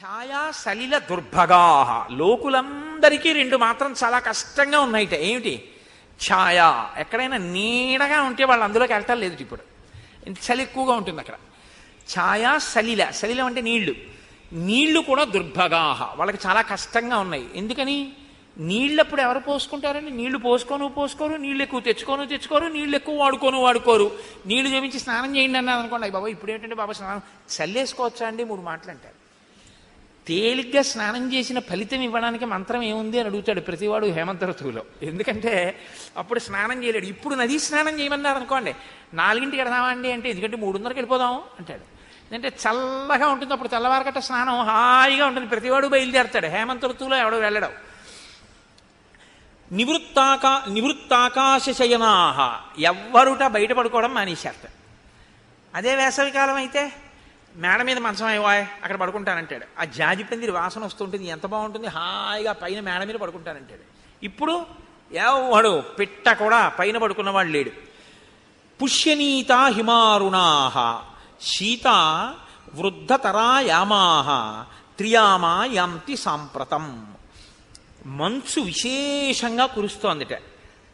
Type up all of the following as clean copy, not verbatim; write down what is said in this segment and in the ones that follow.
ఛాయా సలిల దుర్భగాహ. లోకులందరికీ రెండు మాత్రం చాలా కష్టంగా ఉన్నాయిట. ఏమిటి? ఛాయ. ఎక్కడైనా నీడగా ఉంటే వాళ్ళు అందులోకి వెళ్ళటం లేదు. ఇప్పుడు చలి ఎక్కువగా ఉంటుంది అక్కడ. ఛాయా సలిల. సలిలం అంటే నీళ్లు. నీళ్లు కూడా దుర్భగాహ, వాళ్ళకి చాలా కష్టంగా ఉన్నాయి. ఎందుకని? నీళ్ళప్పుడు ఎవరు పోసుకుంటారని? నీళ్లు పోసుకోరు, నీళ్ళు ఎక్కువ తెచ్చుకోరు, నీళ్ళు ఎక్కువ వాడుకోరు. నీళ్లు చేపించి స్నానం చేయండి అన్నారు అనుకోండి, అయ్యి బాబా ఇప్పుడు ఏంటంటే బాబా స్నానం చల్లేసుకోవచ్చా అండి? 3 మాటలు అంటారు. తేలిగ్గా స్నానం చేసిన ఫలితం ఇవ్వడానికి మంత్రం ఏముంది అని అడుగుతాడు ప్రతివాడు హేమంత ఋతువులో. ఎందుకంటే అప్పుడు స్నానం చేయలేడు. ఇప్పుడు నదీ స్నానం చేయమన్నారు అనుకోండి, 4ంటికి వెడదామా అండి అంటే, ఎందుకంటే 3:30కి వెళ్ళిపోదాము అంటాడు. ఎందుకంటే చల్లగా ఉంటుంది, అప్పుడు తెల్లవారకట్ట స్నానం హాయిగా ఉంటుంది. ప్రతివాడు బయలుదేరుతాడు. హేమంత ఋతువులో ఎవడో వెళ్ళడం. నివృత్తాకాశ శయనాహ. ఎవ్వరుట బయట పడుకోవడం మానేశారట. అదే వేసవికాలం అయితే మేడ మీద మంచం అయ్యవాయ్ అక్కడ పడుకుంటానంటాడు. ఆ జాజి పందిరి వాసన వస్తుంటుంది, ఎంత బాగుంటుంది, హాయిగా పైన మేడ మీద పడుకుంటానంటాడు. ఇప్పుడు ఎవడు పిట్ట కూడా పైన పడుకున్నవాడు లేడు. పుష్యనీత హిమారుణాహ శీత వృద్ధతరాయామాహ త్రియామా యాంతి సాంప్రతం. మంచు విశేషంగా కురుస్తోందిట.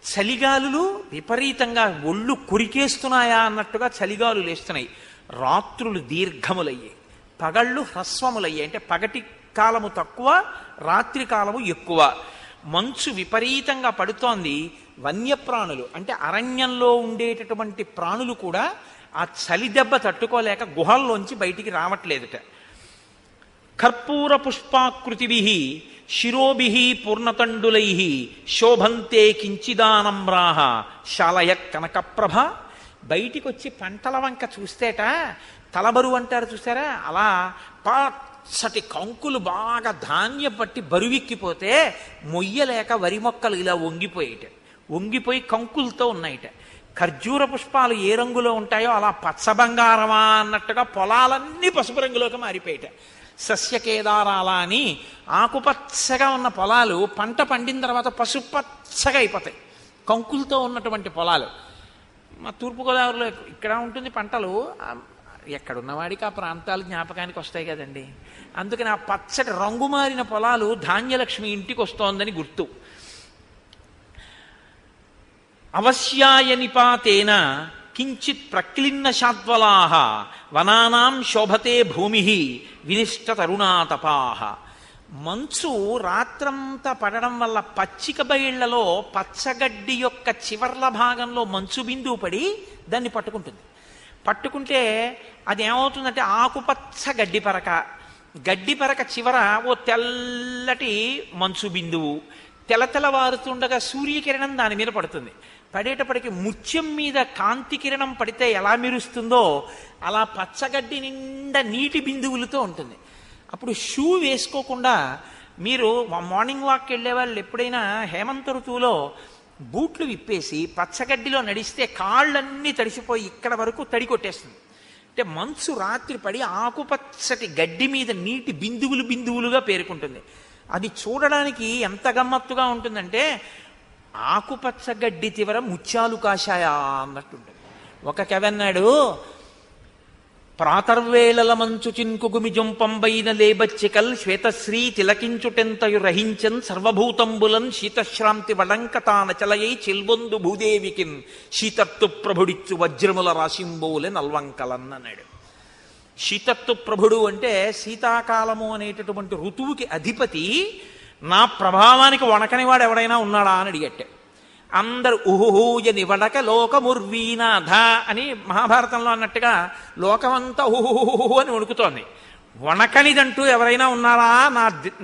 చలిగాలులు విపరీతంగా ఒళ్ళు కురికేస్తున్నాయా అన్నట్టుగా చలిగాలు లేస్తున్నాయి. రాత్రులు దీర్ఘములయ్యాయి, పగళ్ళు హ్రస్వములయ్యాయి. అంటే పగటి కాలము తక్కువ, రాత్రి కాలము ఎక్కువ. మంచు విపరీతంగా పడుతోంది. వన్యప్రాణులు అంటే అరణ్యంలో ఉండేటటువంటి ప్రాణులు కూడా ఆ చలి దెబ్బ తట్టుకోలేక గుహల్లోంచి బయటికి రావట్లేదుట. కర్పూర పుష్పాకృతిభి శిరోభి పూర్ణతండులై శోభంతే కించిదానమ్రాహ శాలయ కనకప్రభ. బయటికి వచ్చి పంటల వంక చూస్తేట తలబరువు అంటారు చూసారా, అలా పచ్చటి కంకులు బాగా ధాన్యం పట్టి బరువెక్కిపోతే మొయ్యలేక వరి మొక్కలు ఇలా వంగిపోయి కంకులతో ఉన్నాయిట. ఖర్జూర పుష్పాలు ఏ రంగులో ఉంటాయో అలా పచ్చబంగారమా అన్నట్టుగా పొలాలన్నీ పసుపు రంగులోకి మారిపోయాట. సస్యకేదారాల అని ఆకుపచ్చగా ఉన్న పొలాలు పంట పండిన తర్వాత పసుపచ్చగా అయిపోతాయి. కంకులతో ఉన్నటువంటి పొలాలు మా తూర్పుగోదావరిలో ఇక్కడ ఉంటుంది. పంటలు ఎక్కడున్నవాడికి ఆ ప్రాంతాలు జ్ఞాపకానికి వస్తాయి కదండి. అందుకని ఆ పచ్చటి రంగు మారిన పొలాలు ధాన్యలక్ష్మి ఇంటికి వస్తోందని గుర్తు. అవశ్యాయ నిపాతేన కించిత్ ప్రక్లిన్న శాద్వలాహ వనానాం శోభతే భూమి వినిష్ట తరుణాతపాహ. మంచు రాత్రంతా పడడం వల్ల పచ్చిక బయళ్లలో పచ్చగడ్డి యొక్క చివర్ల భాగంలో మంచు బిందువు పడి దాన్ని పట్టుకుంటే అది ఏమవుతుందంటే ఆకుపచ్చ గడ్డి పరక చివర ఓ తెల్లటి మంచు బిందువు తెల్లవారుతుండగా సూర్యకిరణం దాని మీద పడుతుంది. పడేటప్పటికి ముత్యం మీద కాంతి కిరణం పడితే ఎలా మెరుస్తుందో అలా పచ్చగడ్డి నిండా నీటి బిందువులతో ఉంటుంది. అప్పుడు షూ వేసుకోకుండా మీరు మార్నింగ్ వాక్కి వెళ్ళే వాళ్ళు ఎప్పుడైనా హేమంత ఋతువులో బూట్లు విప్పేసి పచ్చగడ్డిలో నడిస్తే కాళ్ళన్నీ తడిసిపోయి ఇక్కడ వరకు తడి కొట్టేస్తుంది. అంటే మంచు రాత్రి పడి ఆకుపచ్చటి గడ్డి మీద నీటి బిందువులుగా పేరుకుంటుంది. అది చూడడానికి ఎంత గమ్మత్తుగా ఉంటుందంటే ఆకుపచ్చ గడ్డి చివర ముత్యాలు కాశాయా అన్నట్టుంటుంది. ఒక కవి అన్నాడు, ప్రాతర్వేళల మంచు చిన్కుగుమి జొంపంబైన లేబచ్చికల్ శ్వేతశ్రీ తిలకించుటెంతయు రహించన్ సర్వభూతంబులన్ శీతశ్రాంతి వడంకతాన చలయై చిల్బొందు భూదేవికిన్ శీతత్తు ప్రభుడిచ్చు వజ్రముల రాశింబోలే నల్వంకలన్ అన్నాడు. శీతత్తు ప్రభుడు అంటే శీతాకాలము అనేటటువంటి ఋతువుకి అధిపతి. నా ప్రభావానికి వణకనివాడు ఎవడైనా ఉన్నాడా అని అడిగట్టే. అందరూ ఉహుహూయని వడక లోకముర్వీనాథ అని మహాభారతంలో అన్నట్టుగా లోకమంతా ఉహుహుహు అని వణుకుతోంది. వణకనిదంటూ ఎవరైనా ఉన్నారా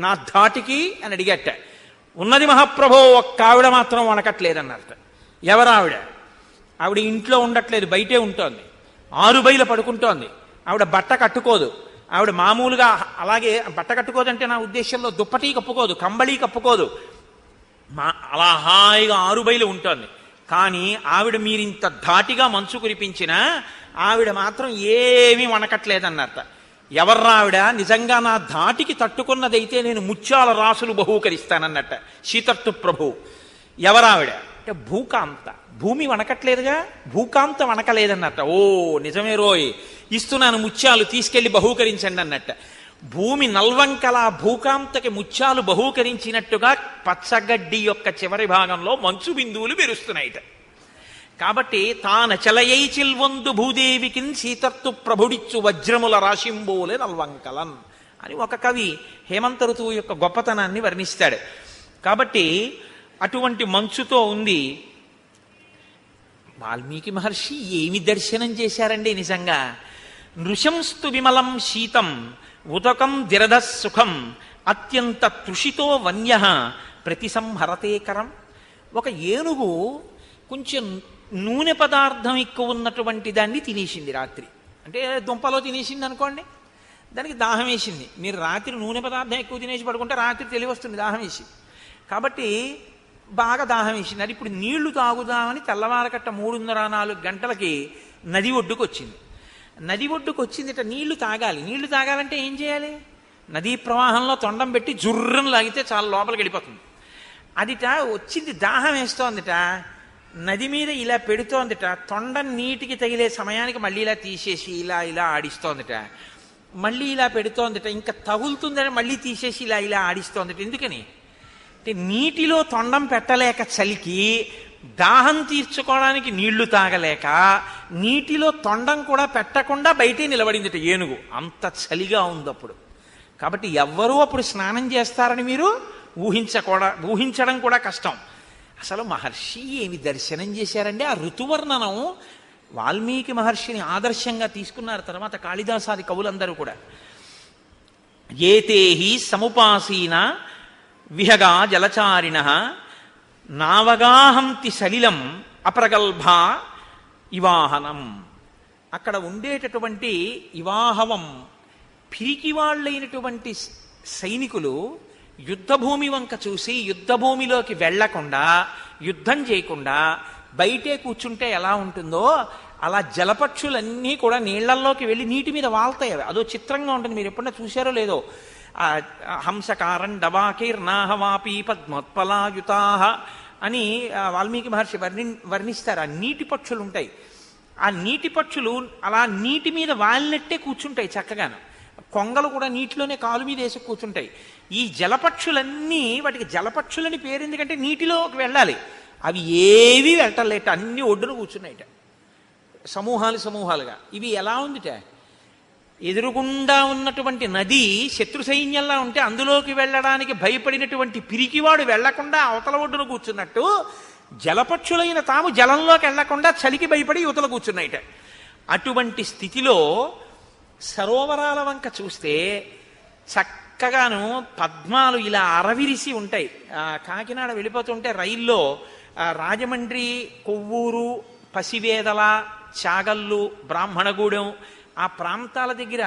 నా ధాటికి అని అడిగట్ట. ఉన్నది మహాప్రభో, ఒక్క ఆవిడ మాత్రం వణకట్లేదన్నట్ట. ఎవరావిడ? ఆవిడ ఇంట్లో ఉండట్లేదు, బయటే ఉంటోంది. 6 బయలు పడుకుంటోంది. ఆవిడ బట్ట కట్టుకోదు. ఆవిడ మామూలుగా అలాగే బట్ట కట్టుకోదంటే నా ఉద్దేశంలో దుప్పటి కప్పుకోదు, కంబళి కప్పుకోదు. అలా హాయిగా 6 బయలు ఉంటుంది. కానీ ఆవిడ మీరింత ధాటిగా మంచు కురిపించినా ఆవిడ మాత్రం ఏమీ వణకట్లేదన్నట్ట. ఎవర్రా ఆవిడ? నిజంగా నా ధాటికి తట్టుకున్నదైతే నేను ముత్యాల రాసులు బహూకరిస్తానన్నట్ట శీతత్తు ప్రభు. ఎవరావిడ అంటే భూకాంత. భూమి వణకట్లేదుగా, భూకాంత వణకలేదన్నట్ట. ఓ నిజమే రోయ్, ఇస్తున్నాను ముత్యాలు, తీసుకెళ్లి బహూకరించండి అన్నట్ట. భూమి నల్వంకలా భూకాంతకి ముత్యాలు బహూకరించినట్టుగా పచ్చగడ్డి యొక్క చివరి భాగంలో మంచు బిందువులు మెరుస్తున్నాయిట. కాబట్టి తానచలయై చిల్వొందు భూదేవికిన్ సీతర్తు ప్రభుడిచ్చు వజ్రముల రాశింబోలే నల్వంకలన్ అని ఒక కవి హేమంత ఋతువు యొక్క గొప్పతనాన్ని వర్ణిస్తాడు. కాబట్టి అటువంటి మంచుతో ఉంది. వాల్మీకి మహర్షి ఏమి దర్శనం చేశారండి నిజంగా. నృశంస్తు విమలం శీతం ఉదకం దిరధ సుఖం అత్యంత తృషితో వన్య ప్రతిసంహరతేకరం. ఒక ఏనుగు కొంచెం నూనె పదార్థం ఎక్కువ ఉన్నటువంటి దాన్ని తినేసింది రాత్రి. అంటే దుంపలో తినేసింది అనుకోండి, దానికి దాహం వేసింది. మీరు రాత్రి నూనె పదార్థం ఎక్కువ తినేసి పడుకుంటే రాత్రి తెలివి వస్తుంది దాహం వేసి. కాబట్టి బాగా దాహం వేసింది. అది ఇప్పుడు నీళ్లు తాగుదామని తెల్లవారకట్ట 3:30-4 గంటలకి నది ఒడ్డుకు వచ్చింది. నది ఒడ్డుకు వచ్చిందిట. నీళ్లు తాగాలి. నీళ్లు తాగాలంటే ఏం చేయాలి? నదీ ప్రవాహంలో తొండం పెట్టి జుర్రను లాగితే చాలా లోపలికి వెళ్ళిపోతుంది. అదిట వచ్చింది, దాహం వేస్తోందిట, నది మీద ఇలా పెడుతోందిట. తొండం నీటికి తగిలే సమయానికి మళ్ళీ ఇలా తీసేసి ఇలా ఇలా ఆడిస్తోందిట. మళ్ళీ ఇలా పెడుతోందిట. ఇంకా తగులుతుందని మళ్ళీ తీసేసి ఇలా ఇలా ఆడిస్తోందిట. ఎందుకని అంటే నీటిలో తొండం పెట్టలేక చలికి, దాహం తీర్చుకోవడానికి నీళ్లు తాగలేక నీటిలో తొండం కూడా పెట్టకుండా బయటే నిలబడిందిట ఏనుగు. అంత చలిగా ఉంది అప్పుడు. కాబట్టి ఎవ్వరూ అప్పుడు స్నానం చేస్తారని మీరు ఊహించడం కూడా కష్టం. అసలు మహర్షి ఏమి దర్శనం చేశారండి. ఆ ఋతువర్ణనం వాల్మీకి మహర్షిని ఆదర్శంగా తీసుకున్నారు. తర్వాత కాళిదాసాది కవులందరూ కూడా ఏతేహి సముపాసీన విహగా జలచారిణ నావగాహంతి సలిలం అప్రగల్భ ఇవాహనం. అక్కడ ఉండేటటువంటి ఇవాహవం పిరికివాళ్ళైనటువంటి సైనికులు యుద్ధభూమి వంక చూసి యుద్ధభూమిలోకి వెళ్లకుండా, యుద్ధం చేయకుండా బయటే కూర్చుంటే ఎలా ఉంటుందో అలా జలపక్షులన్నీ కూడా నీళ్లల్లోకి వెళ్ళి నీటి మీద వాళ్తాయి. అదో చిత్రంగా ఉంటుంది. మీరు ఎప్పుడన్నా చూశారో లేదో. హంసకారం డవాకీర్నాహవాపీ పద్మోత్పలాయుతాహ అని వాల్మీకి మహర్షి వర్ణిస్తారు. ఆ నీటి పక్షులు ఉంటాయి. ఆ నీటి పక్షులు అలా నీటి మీద వాలినట్టే కూర్చుంటాయి చక్కగాను. కొంగలు కూడా నీటిలోనే కాలు మీద వేసి కూర్చుంటాయి. ఈ జలపక్షులన్నీ, వాటికి జలపక్షులని పేరు ఎందుకంటే నీటిలోకి వెళ్ళాలి. అవి ఏవి వెళ్ళలేట, అన్ని ఒడ్డున కూర్చున్నాయిట సమూహాలుగా. ఇవి ఎలా ఉందిట, ఎదురుగుండా ఉన్నటువంటి నది శత్రు సైన్యంలా ఉంటే అందులోకి వెళ్ళడానికి భయపడినటువంటి పిరికివాడు వెళ్లకుండా అవతల ఒడ్డున కూర్చున్నట్టు జలపక్షులైన తాము జలంలోకి వెళ్లకుండా చలికి భయపడి యువతల కూర్చున్నాయిట. అటువంటి స్థితిలో సరోవరాల వంక చూస్తే చక్కగాను పద్మాలు ఇలా అరవిరిసి ఉంటాయి. కాకినాడ వెళ్ళిపోతుంటే రైల్లో రాజమండ్రి, కొవ్వూరు, పసివేదల, చాగల్లు, బ్రాహ్మణగూడెం ఆ ప్రాంతాల దగ్గర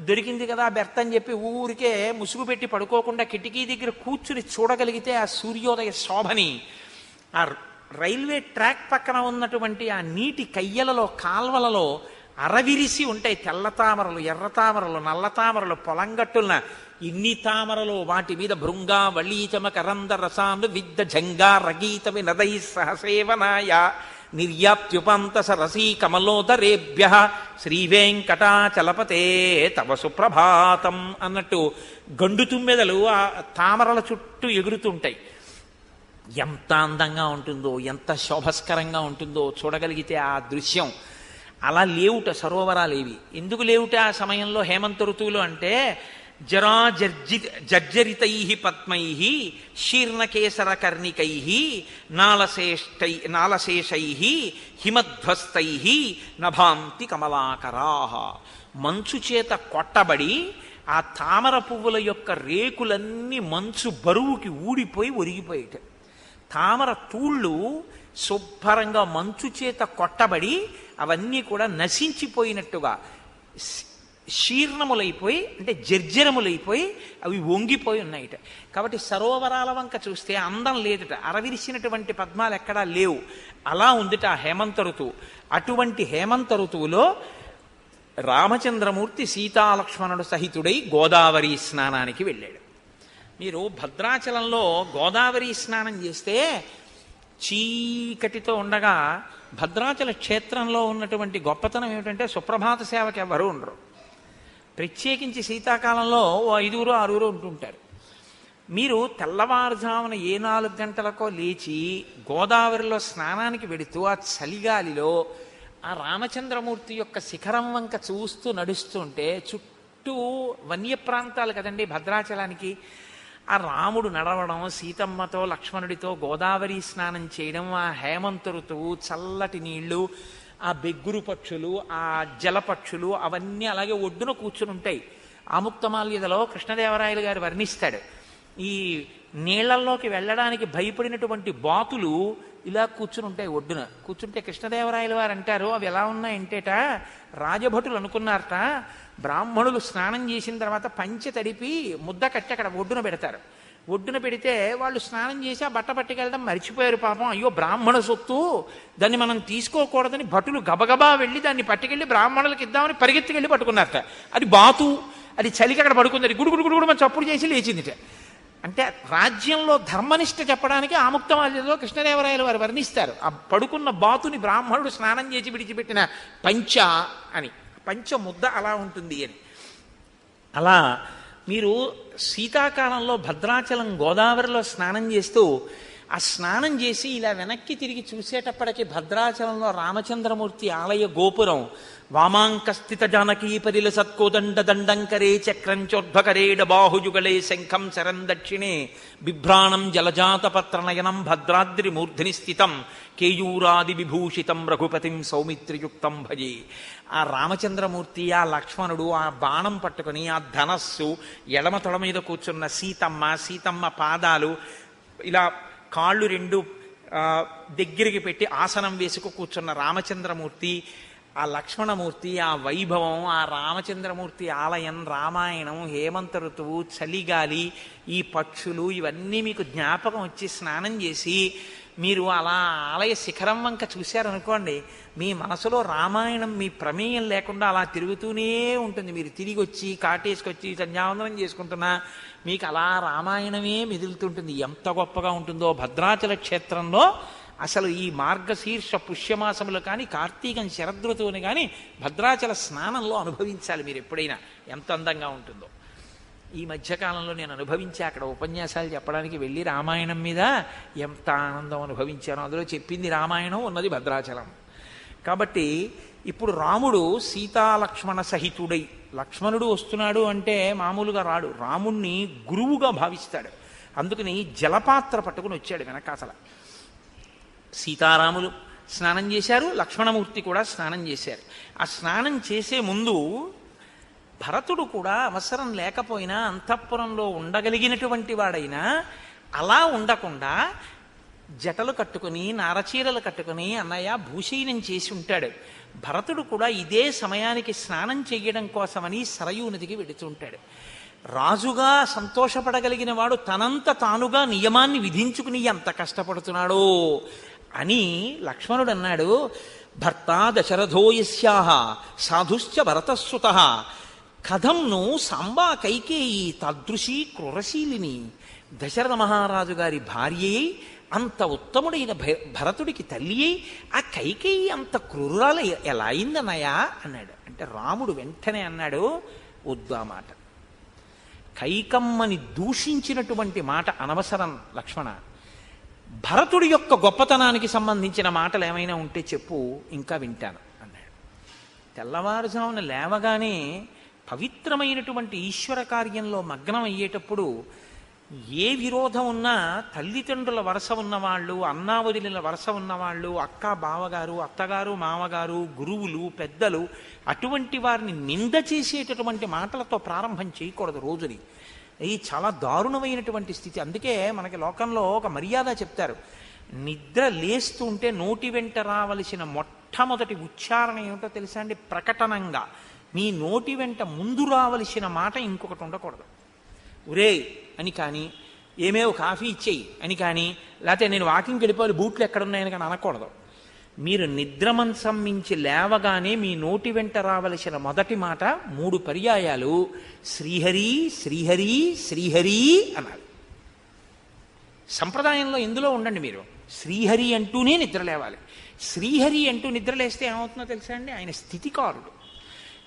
దొరికింది కదా బెర్త్ అని చెప్పి ఊరికే ముసుగు పెట్టి పడుకోకుండా కిటికీ దగ్గర కూర్చుని చూడగలిగితే ఆ సూర్యోదయ శోభని, ఆ రైల్వే ట్రాక్ పక్కన ఉన్నటువంటి ఆ నీటి కయ్యలలో, కాల్వలలో అరవిరిసి ఉంటాయి తెల్ల తామరలు, ఎర్ర తామరలు, నల్ల తామరలు, పొలంగట్టున్న ఇన్ని తామరలు. వాటి మీద భృంగ వళీచమ కరంద రసాను విద్ద జంగా రగీత వినదై సహసేవనాయ నిర్యాప్త్యుపంత సరసీ కమలోదరేభ్య శ్రీవేంకటాచలపతే తవ సుప్రభాతం అన్నట్టు గండు తుమ్మెదలు ఆ తామరల చుట్టూ ఎగురుతుంటాయి. ఎంత అందంగా ఉంటుందో, ఎంత శోభస్కరంగా ఉంటుందో చూడగలిగితే ఆ దృశ్యం. అలా లేవుట సరోవరాలేవి. ఎందుకు లేవుట ఆ సమయంలో హేమంత ఋతువులు అంటే జర్జరితై పద్మై శీర్ణకేసర కర్ణికై నాళశేషై హిమధ్వస్తై నభాంతి కమలాకరా. మంచు చేత కొట్టబడి ఆ తామర పువ్వుల యొక్క రేకులన్నీ మంచు బరువుకి ఊడిపోయి ఒరిగిపోయేట. తామర తూళ్ళు శుభ్రంగా మంచు చేత కొట్టబడి అవన్నీ కూడా నశించిపోయినట్టుగా శీర్ణములైపోయి, అంటే జర్జరములైపోయి అవి వంగిపోయి ఉన్నాయిట. కాబట్టి సరోవరాల వంక చూస్తే అందం లేదుట, అరవిరిసినటువంటి పద్మాలు ఎక్కడా లేవు. అలా ఉందిట హేమంత ఋతువు. అటువంటి హేమంత ఋతువులో రామచంద్రమూర్తి సీతాలక్ష్మణుడు సహితుడై గోదావరి స్నానానికి వెళ్ళాడు. మీరు భద్రాచలంలో గోదావరి స్నానం చేస్తే చీకటితో ఉండగా భద్రాచల క్షేత్రంలో ఉన్నటువంటి గొప్పతనం ఏమిటంటే సుప్రభాత సేవకి ఎవరు ఉండరు. ప్రత్యేకించి శీతాకాలంలో ఓ 5 6 ఉంటుంటారు. మీరు తెల్లవారుజామున ఏ 4 గంటలకో లేచి గోదావరిలో స్నానానికి వెడుతూ ఆ చలిగాలిలో ఆ రామచంద్రమూర్తి యొక్క శిఖరం వంక చూస్తూ నడుస్తుంటే చుట్టూ వన్యప్రాంతాలు కదండి భద్రాచలానికి. ఆ రాముడు నడవడం, సీతమ్మతో లక్ష్మణుడితో గోదావరి స్నానం చేయడం, ఆ హేమంత ఋతువు, చల్లటి నీళ్లు, ఆ బెగ్గురు పక్షులు, ఆ జలపక్షులు అవన్నీ అలాగే ఒడ్డున కూర్చుని ఉంటాయి. ఆముక్తమాల్యదలో కృష్ణదేవరాయలు గారు వర్ణిస్తాడు. ఈ నీళ్లల్లోకి వెళ్ళడానికి భయపడినటువంటి బాతులు ఇలా కూర్చుని ఉంటాయి ఒడ్డున. కూర్చుంటే కృష్ణదేవరాయలు వారు అంటారు, అవి ఎలా ఉన్నాయంటేట రాజభటులు అనుకున్నారట బ్రాహ్మణులు స్నానం చేసిన తర్వాత పంచె తడిపి ముద్ద కట్టి అక్కడ ఒడ్డున పెడతారు. ఒడ్డున పెడితే వాళ్ళు స్నానం చేసి ఆ బట్ట పట్టుకెళ్ళడం మర్చిపోయారు పాపం. అయ్యో బ్రాహ్మణ సొత్తు, దాన్ని మనం తీసుకోకూడదని భటులు గబగబా వెళ్ళి దాన్ని పట్టుకెళ్ళి బ్రాహ్మణులకు ఇద్దామని పరిగెత్తుకెళ్ళి పట్టుకున్నారట. అది బాతు, అది చలికి అక్కడ పడుకుంది. గుడుగుడు మన చప్పుడు చేసి లేచిందిట. అంటే రాజ్యంలో ధర్మనిష్ట చెప్పడానికి ఆముక్తమాల్యలో కృష్ణదేవరాయలు వారు వర్ణిస్తారు. ఆ పడుకున్న బాతుని బ్రాహ్మణుడు స్నానం చేసి విడిచిపెట్టిన పంచ అని, పంచ ముద్ద అలా ఉంటుంది అని. అలా మీరు శీతాకాలంలో భద్రాచలం గోదావరిలో స్నానం చేస్తూ ఆ స్నానం చేసి ఇలా వెనక్కి తిరిగి చూసేటప్పటికి భద్రాచలంలో రామచంద్రమూర్తి ఆలయ గోపురం వామాంకస్థిత జానకీ పరిల సత్కోదండ దండంకరే చక్రంచోద్భకరేడ బాహుజుగళే శంఖం శరం దక్షిణే బిభ్రాణం జలజాతపత్రనయనం భద్రాద్రి మూర్ధిని స్థితం కేయూరాది విభూషితం రఘుపతిం సౌమిత్రియుక్తం భజే. ఆ రామచంద్రమూర్తి, ఆ లక్ష్మణుడు ఆ బాణం పట్టుకుని, ఆ ధనస్సు, ఎడమ తొడ మీద కూర్చున్న సీతమ్మ పాదాలు ఇలా కాళ్ళు 2 దగ్గరికి పెట్టి ఆసనం వేసుకు కూర్చున్న రామచంద్రమూర్తి, ఆ లక్ష్మణమూర్తి, ఆ వైభవం, ఆ రామచంద్రమూర్తి ఆలయం, రామాయణం, హేమంత ఋతువు, చలిగాలి, ఈ పక్షులు ఇవన్నీ మీకు జ్ఞాపకం వచ్చి స్నానం చేసి మీరు అలా ఆలయ శిఖరం వంక చూశారనుకోండి, మీ మనసులో రామాయణం మీ ప్రమేయం లేకుండా అలా తిరుగుతూనే ఉంటుంది. మీరు తిరిగి వచ్చి కాటేసుకొచ్చి సంధ్యావందనం చేసుకుంటున్నా మీకు అలా రామాయణమే మిదులుతుంటుంది. ఎంత గొప్పగా ఉంటుందో భద్రాచల క్షేత్రంలో. అసలు ఈ మార్గశీర్ష పుష్యమాసములు కానీ కార్తీకం శరదృతువుని కానీ భద్రాచల స్నానంలో అనుభవించాలి మీరు ఎప్పుడైనా. ఎంత అందంగా ఉంటుందో. ఈ మధ్యకాలంలో నేను అనుభవించి అక్కడ ఉపన్యాసాలు చెప్పడానికి వెళ్ళి రామాయణం మీద ఎంత ఆనందం అనుభవించానో. అందులో చెప్పింది రామాయణం, ఉన్నది భద్రాచలం. కాబట్టి ఇప్పుడు రాముడు సీతాలక్ష్మణ సహితుడై, లక్ష్మణుడు వస్తున్నాడు అంటే మామూలుగా రాడు, రాముణ్ణి గురువుగా భావిస్తాడు. అందుకని జలపాత్ర పట్టుకుని వచ్చాడు వెనకాతల. సీతారాములు స్నానం చేశారు, లక్ష్మణమూర్తి కూడా స్నానం చేశారు. ఆ స్నానం చేసే ముందు భరతుడు కూడా అవసరం లేకపోయినా అంతఃపురంలో ఉండగలిగినటువంటి వాడైనా అలా ఉండకుండా జటలు కట్టుకుని నారచీరలు కట్టుకుని అన్నయ్య భూషీనం చేసి ఉంటాడు. భరతుడు కూడా ఇదే సమయానికి స్నానం చెయ్యడం కోసమని సరయూ నదికి వెడుతుంటాడు. రాజుగా సంతోషపడగలిగిన వాడు తనంత తానుగా నియమాన్ని విధించుకుని ఎంత కష్టపడుతున్నాడో అని లక్ష్మణుడు అన్నాడు. భర్త దశరథో యస్యాః సాధుశ్చ భరతస్సుతః కథంను సాంబా కైకేయి తాదృశీ క్రూరశీలిని. దశరథ మహారాజు గారి భార్యై అంత ఉత్తముడైన భరతుడికి తల్లి అయి ఆ కైకేయి అంత క్రూరాలు ఎలా అయిందన్నయ్యా అన్నాడు. అంటే రాముడు వెంటనే అన్నాడు, వద్దు ఆ మాట, కైకమ్మని దూషించినటువంటి మాట అనవసరం లక్ష్మణ. భరతుడి యొక్క గొప్పతనానికి సంబంధించిన మాటలు ఏమైనా ఉంటే చెప్పు, ఇంకా వింటాను అన్నాడు. తెల్లవారుజామున లేవగానే పవిత్రమైనటువంటి ఈశ్వర కార్యంలో మగ్నం అయ్యేటప్పుడు ఏ విరోధం ఉన్నా తల్లిదండ్రుల వరస ఉన్నవాళ్ళు, అన్నావదిల వరస ఉన్నవాళ్ళు, అక్క బావగారు, అత్తగారు మామగారు, గురువులు, పెద్దలు, అటువంటి వారిని నింద చేసేటటువంటి మాటలతో ప్రారంభం చేయకూడదు రోజుని. ఇది చాలా దారుణమైనటువంటి స్థితి. అందుకే మనకి లోకంలో ఒక మర్యాద చెప్తారు. నిద్ర లేస్తుంటే నోటి వెంట రావలసిన మొట్టమొదటి ఉచ్చారణ ఏమిటో తెలుసా అండి? ప్రకటనంగా మీ నోటి వెంట ముందు రావలసిన మాట ఇంకొకటి ఉండకూడదు. ఒరే అని కానీ, ఏమేవో కాఫీ ఇచ్చేయి అని కానీ, లేకపోతే నేను వాకింగ్కి వెళ్ళిపోవాలి బూట్లు ఎక్కడున్నాయని కానీ అనకూడదు. మీరు నిద్రమంచం మించి లేవగానే మీ నోటి వెంట రావలసిన మొదటి మాట 3 పర్యాయాలు శ్రీహరి శ్రీహరి శ్రీహరి అనాలి. సంప్రదాయంలో ఎందులో ఉండండి మీరు, శ్రీహరి అంటూనే నిద్ర లేవాలి. శ్రీహరి అంటూ నిద్రలేస్తే ఏమవుతుందో తెలుసా అండి? ఆయన స్థితికారుడు.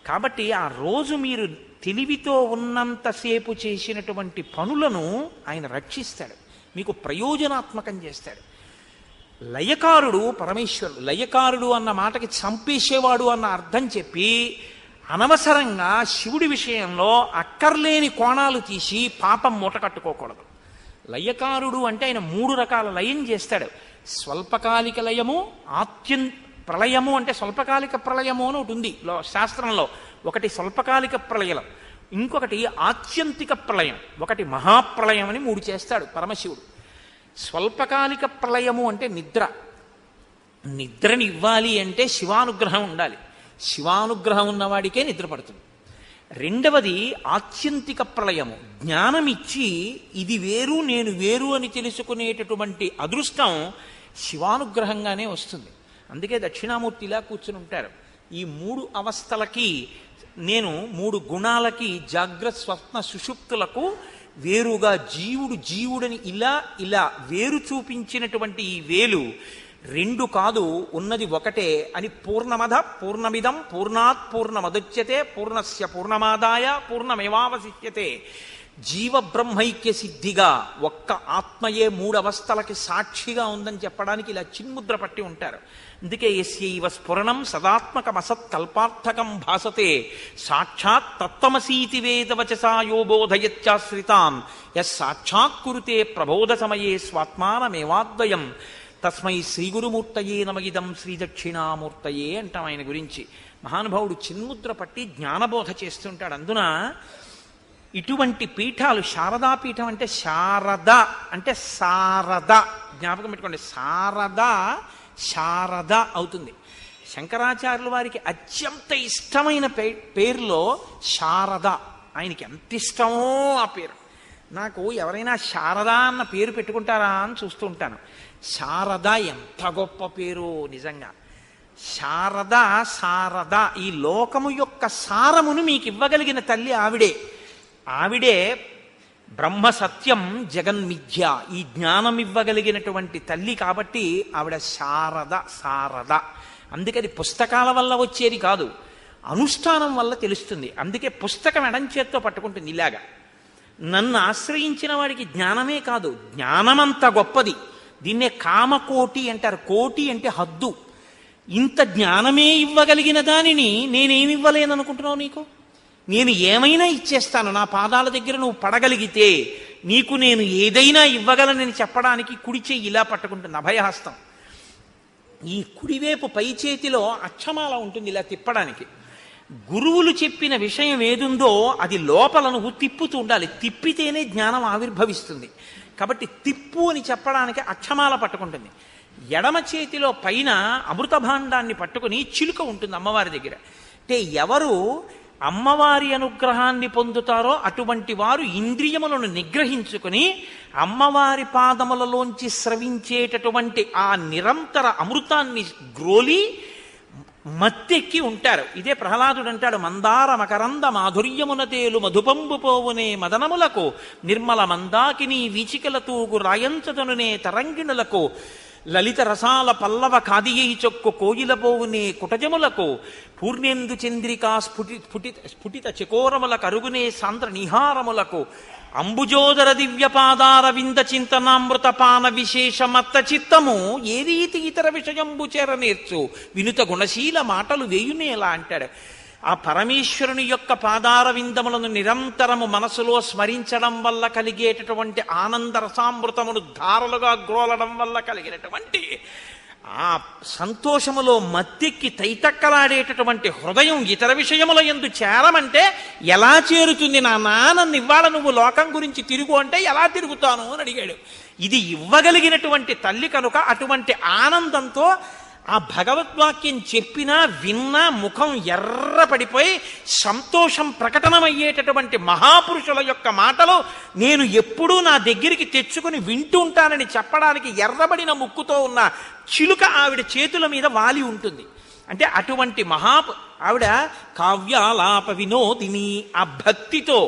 కాబట్టి ఆ రోజు మీరు తెలివితో ఉన్నంతసేపు చేసినటువంటి పనులను ఆయన రక్షిస్తాడు, మీకు ప్రయోజనాత్మకం చేస్తాడు. లయకారుడు పరమేశ్వరుడు. లయకారుడు అన్న మాటకి చంపేసేవాడు అన్న అర్థం చెప్పి అనవసరంగా శివుడి విషయంలో అక్కర్లేని కోణాలు తీసి పాపం మూట కట్టుకోకూడదు. లయకారుడు అంటే ఆయన 3 రకాల లయం చేస్తాడు. స్వల్పకాలిక లయము, ప్రళయము అంటే స్వల్పకాలిక ప్రళయము అని ఒకటి ఉంది శాస్త్రంలో. ఒకటి స్వల్పకాలిక ప్రళయం, ఇంకొకటి ఆత్యంతిక ప్రళయం, ఒకటి మహాప్రళయం అని 3 చేస్తాడు పరమశివుడు. స్వల్పకాలిక ప్రళయము అంటే నిద్రని ఇవ్వాలి అంటే శివానుగ్రహం ఉండాలి. శివానుగ్రహం ఉన్నవాడికే నిద్ర పడుతుంది. రెండవది ఆత్యంతిక ప్రళయము, జ్ఞానమిచ్చి ఇది వేరు నేను వేరు అని తెలుసుకునేటటువంటి అదృష్టం శివానుగ్రహంగానే వస్తుంది. అందుకే దక్షిణామూర్తి ఇలా కూర్చుని ఉంటారు. ఈ 3 అవస్థలకి నేను 3 గుణాలకి జాగ్రత్త స్వప్న సుషుప్తులకు వేరుగా జీవుడని ఇలా వేరు చూపించినటువంటి ఈ వేలు 2 కాదు, ఉన్నది ఒకటే అని పూర్ణమద పూర్ణమిదం పూర్ణాత్ పూర్ణమదుచ్యతే పూర్ణస్య పూర్ణమాదాయ పూర్ణమేవావశిష్యతే జీవబ్రహ్మైక్య సిద్ధిగా ఒక్క ఆత్మయే 3 అవస్థలకి సాక్షిగా ఉందని చెప్పడానికి ఇలా చిన్ముద్ర పట్టి ఉంటారు. అందుకే యస్యైవ స్ఫురణం సదాత్మకమసత్కల్పార్థకం భాసతే సాక్షాత్ తత్వమసీతి వేదవచసా యో బోధయత్యాశ్రితాన్ యస్ సాక్షాత్ కురుతే ప్రబోధ సమయే స్వాత్మానమేవాద్వయం తస్మై శ్రీగురుమూర్తయే నమగిదం శ్రీదక్షిణామూర్తయే అంటాం ఆయన గురించి. మహానుభావుడు చిన్ముద్ర పట్టి జ్ఞానబోధ చేస్తుంటాడు. అందున ఇటువంటి పీఠాలు, శారదాపీఠం అంటే శారద అంటే శారద, జ్ఞాపకం పెట్టుకోండి, శారద అవుతుంది. శంకరాచార్యుల వారికి అత్యంత ఇష్టమైన పేరులో శారద. ఆయనకి ఎంత ఇష్టమో ఆ పేరు. నాకు ఎవరైనా శారద అన్న పేరు పెట్టుకుంటారా అని చూస్తూ ఉంటాను. శారద ఎంత గొప్ప పేరు నిజంగా. శారద ఈ లోకము యొక్క సారమును మీకు ఇవ్వగలిగిన తల్లి ఆవిడే బ్రహ్మ సత్యం జగన్మిథ్య, ఈ జ్ఞానం ఇవ్వగలిగినటువంటి తల్లి కాబట్టి ఆవిడ శారద. అందుకని పుస్తకాల వల్ల వచ్చేది కాదు, అనుష్ఠానం వల్ల తెలుస్తుంది. అందుకే పుస్తకం ఎడంచేత్తో పట్టుకుంటుంది ఇలాగా. నన్ను ఆశ్రయించిన వాడికి జ్ఞానమే కాదు, జ్ఞానమంత గొప్పది. దీన్నే కామకోటి అంటారు. కోటి అంటే హద్దు. ఇంత జ్ఞానమే ఇవ్వగలిగిన దానిని నేనేమివ్వలేననుకుంటున్నావు? నీకు నేను ఏమైనా ఇచ్చేస్తాను. నా పాదాల దగ్గర నువ్వు పడగలిగితే నీకు నేను ఏదైనా ఇవ్వగలనని చెప్పడానికి కుడి చెయ్యి ఇలా పట్టుకుంటుంది, అభయహస్తం. ఈ కుడివైపు పై చేతిలో అక్షమాల ఉంటుంది ఇలా తిప్పడానికి. గురువులు చెప్పిన విషయం ఏదుందో అది లోపల నువ్వు తిప్పుతూ ఉండాలి. తిప్పితేనే జ్ఞానం ఆవిర్భవిస్తుంది. కాబట్టి తిప్పు అని చెప్పడానికి అక్షమాల పట్టుకుంటుంది. ఎడమ చేతిలో పైన అమృత భాండాన్ని పట్టుకుని చిలుక ఉంటుంది అమ్మవారి దగ్గర. అంటే ఎవరు అమ్మవారి అనుగ్రహాన్ని పొందుతారో అటువంటి వారు ఇంద్రియములను నిగ్రహించుకుని అమ్మవారి పాదములలోంచి స్రవించేటటువంటి ఆ నిరంతర అమృతాన్ని గ్రోలి మత్తెక్కి ఉంటారు. ఇదే ప్రహ్లాదుడు అంటాడు, మందార మకరంద మాధుర్యమున తేలు మధుపంబు పోవునే మదనములకు నిర్మల మందాకిని వీచికల తూగు రాయంచదనునే తరంగిణులకు లలిత రసాల పల్లవ కాదియై చొక్కు కోయిల పోవునే కుటజములకు పూర్ణేందు చంద్రికా స్ఫుటిత చకోరముల కరుగునే సాంద్ర నిహారములకు అంబుజోదర దివ్యపాదార వింద చింతనామృత పాన విశేషమత్త చిత్తము ఏ రీతి ఇతర విషయంబు చేరనేర్చు వినుత గుణశీల మాటలు వేయునేలా అంటాడు. ఆ పరమేశ్వరుని యొక్క పాదార విందములను నిరంతరము మనసులో స్మరించడం వల్ల కలిగేటటువంటి ఆనంద రసామృతమును ధారలుగా గ్రోలడం వల్ల కలిగినటువంటి ఆ సంతోషములో మత్తెక్కి తైతక్కలాడేటటువంటి హృదయం ఇతర విషయముల యందు చేరమంటే ఎలా చేరుతుంది? నన్ను ఇవాళ నువ్వు లోకం గురించి తిరుగు అంటే ఎలా తిరుగుతాను అని అడిగాడు. ఇది ఇవ్వగలిగినటువంటి తల్లి కనుక అటువంటి ఆనందంతో ఆ భగవద్వాక్యం చెప్పినా విన్నా ముఖం ఎర్ర పడిపోయి సంతోషం ప్రకటనమయ్యేటటువంటి మహాపురుషుల యొక్క మాటలు నేను ఎప్పుడూ నా దగ్గరికి తెచ్చుకుని వింటూ ఉంటానని చెప్పడానికి ఎర్రబడిన ముక్కుతో ఉన్న చిలుక ఆవిడ చేతుల మీద వాలి ఉంటుంది. అంటే అటువంటి ఆవిడ కావ్యాలాప వినోదిని, ఆ భక్తితో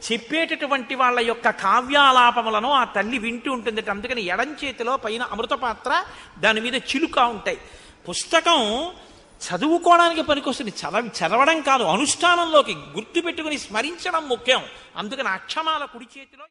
చెప్పేటటువంటి వాళ్ళ యొక్క కావ్యాలాపములను ఆ తల్లి వింటూ ఉంటుంది. అందుకని ఎడం చేతిలో పైన అమృత పాత్ర, దాని మీద చిలుక ఉంటాయి. పుస్తకం చదువుకోవడానికి పనికొస్తుంది. చదవడం కాదు, అనుష్ఠానంలోకి గుర్తు పెట్టుకుని స్మరించడం ముఖ్యం. అందుకని అక్షమాల కుడి చేతిలో